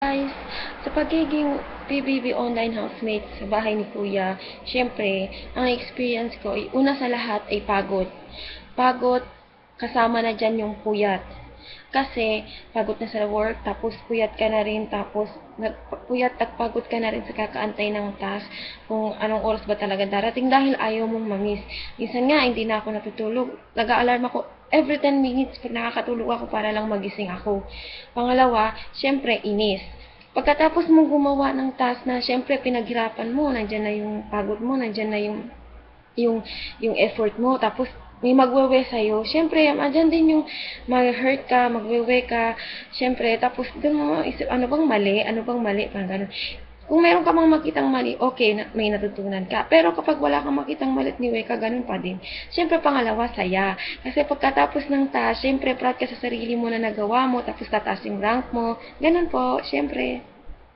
Guys, sa pagiging PBB online housemate sa bahay ni Kuya, syempre, ang experience ko ay una sa lahat ay pagod. Pagod, kasama na dyan yung puyat. Kasi, pagod na sa work, tapos puyat ka na rin, tapos puyat at pagod ka na rin sa kakaantay ng task kung anong oras ba talaga darating dahil ayaw mong mamiss. Minsan nga, hindi na ako natutulog. Nag-a-alarm ako every 10 minutes pag nakakatulog ako para lang magising ako. Pangalawa, syempre, inis. Pagkatapos mong gumawa ng task na syempre pinaghirapan mo, nandiyan na yung pagod mo, nandiyan na yung yung effort mo, tapos may magwewe sa'yo, syempre, andyan din yung mag-hurt ka, magwewe ka, syempre, tapos doon mo isip, ano bang mali, parang ganun. Kung meron ka mang makitang mali, okay, may natutunan ka. Pero kapag wala kang makitang mali at niwe ka, ganun pa din. Siyempre, pangalawa, saya. Kasi pagkatapos ng task, siyempre, proud ka sa sarili mo na nagawa mo, tapos tataas yung rank mo. Ganun po, siyempre.